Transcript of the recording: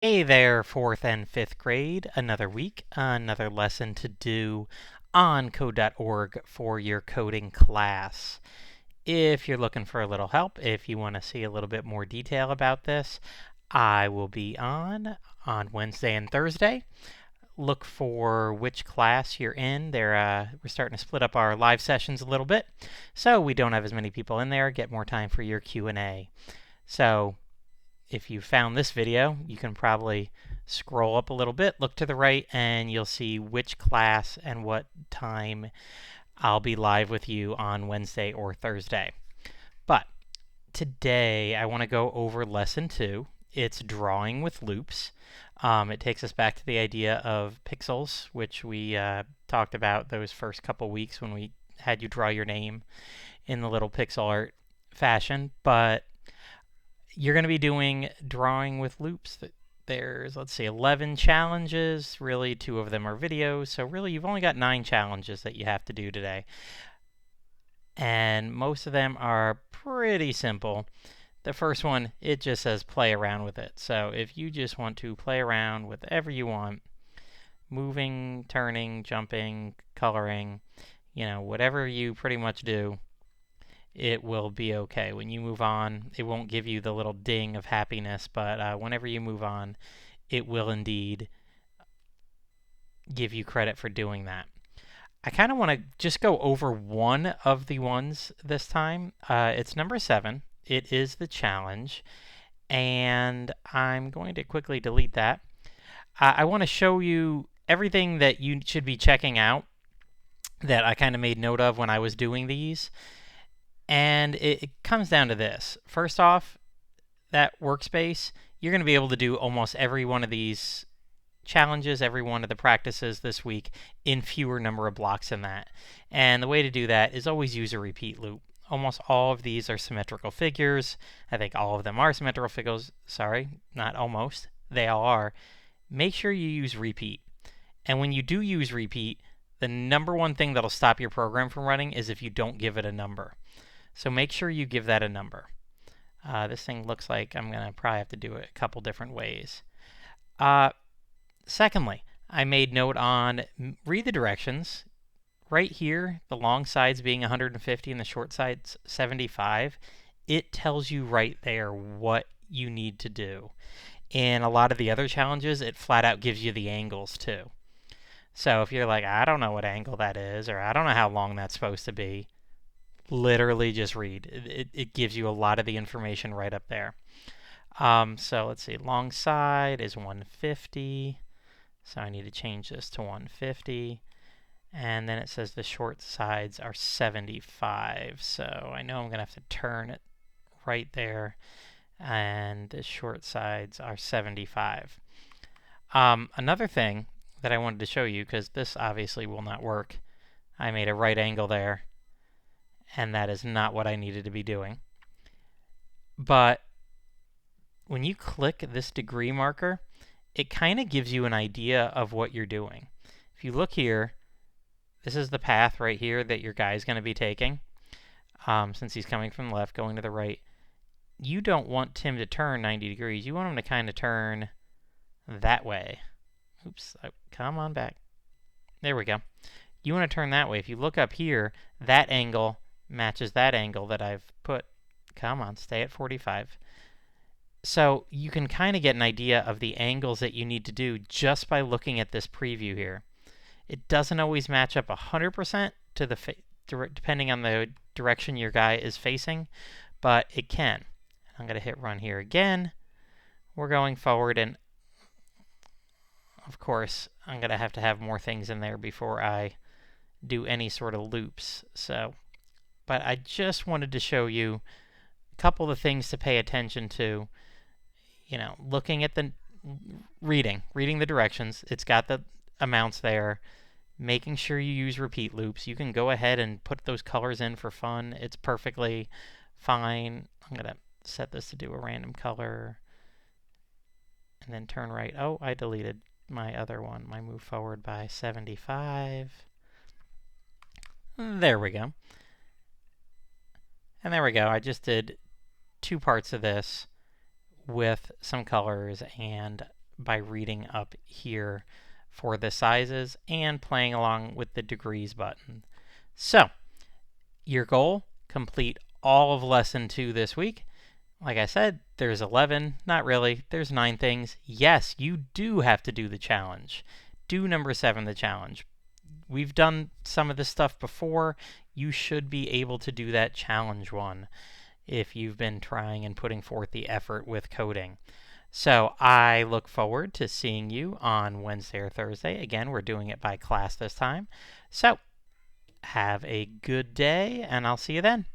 Hey there, 4th and 5th grade. Another week, another lesson to do on code.org for your coding class. If you're looking for a little help, if you want to see a little bit more detail about this, I will be on Wednesday and Thursday. Look for which class you're in. We're starting to split up our live sessions a little bit, so we don't have as many people in there. Get more time for your Q&A. So if you found this video, you can probably scroll up a little bit, look to the right, and you'll see which class and what time I'll be live with you on Wednesday or Thursday. But today I want to go over lesson 2. It's drawing with loops. It takes us back to the idea of pixels, which we talked about those first couple weeks when we had you draw your name in the little pixel art fashion. But you're going to be doing drawing with loops. There's, let's see, 11 challenges. Really, 2 of them are videos. So really, you've only got 9 challenges that you have to do today. And most of them are pretty simple. The first one, it just says play around with it. So if you just want to play around with whatever you want, moving, turning, jumping, coloring, whatever you pretty much do, it will be okay. When you move on, it won't give you the little ding of happiness, but whenever you move on, it will indeed give you credit for doing that. I kind of want to just go over one of the ones this time. It's number 7. It is the challenge, and I'm going to quickly delete that. I want to show you everything that you should be checking out that I kind of made note of when I was doing these. And it comes down to this. First off, that workspace, you're going to be able to do almost every one of these challenges, every one of the practices this week in fewer number of blocks than that. And the way to do that is always use a repeat loop. Almost all of these are symmetrical figures. I think all of them are symmetrical figures. Sorry, not almost. They all are. Make sure you use repeat. And when you do use repeat, the number one thing that'll stop your program from running is if you don't give it a number. So make sure you give that a number. This thing looks like I'm going to probably have to do it a couple different ways. Secondly, I made note on read the directions. Right here, the long sides being 150 and the short sides 75, it tells you right there what you need to do. In a lot of the other challenges, it flat out gives you the angles too. So if you're like, I don't know what angle that is, or I don't know how long that's supposed to be, literally just read. It gives you a lot of the information right up there. So let's see, long side is 150. So I need to change this to 150. And then it says the short sides are 75. So I know I'm going to have to turn it right there. And the short sides are 75. Another thing that I wanted to show you, because this obviously will not work, I made a right angle there, and that is not what I needed to be doing. But when you click this degree marker, it kind of gives you an idea of what you're doing. If you look here, this is the path right here that your guy is going to be taking. Since he's coming from the left, going to the right, you don't want him to turn 90 degrees. You want him to kind of turn that way. Oops, come on back. There we go. You want to turn that way. If you look up here, that angle matches that angle that I've put. Come on, stay at 45. So you can kind of get an idea of the angles that you need to do just by looking at this preview here. It doesn't always match up 100% to the depending on the direction your guy is facing, but it can. I'm going to hit run here again. We're going forward, and of course, I'm going to have more things in there before I do any sort of loops. But I just wanted to show you a couple of things to pay attention to. Looking at the reading the directions. It's got the amounts there. Making sure you use repeat loops. You can go ahead and put those colors in for fun. It's perfectly fine. I'm going to set this to do a random color. And then turn right. Oh, I deleted my other one. My move forward by 75. There we go. And there we go. I just did 2 parts of this with some colors and by reading up here for the sizes and playing along with the degrees button. So, your goal, complete all of lesson 2 this week. Like I said, there's 11, not really, there's 9 things. Yes, you do have to do the challenge. Do number 7, the challenge. We've done some of this stuff before. You should be able to do that challenge one if you've been trying and putting forth the effort with coding. So I look forward to seeing you on Wednesday or Thursday. Again, we're doing it by class this time. So have a good day, and I'll see you then.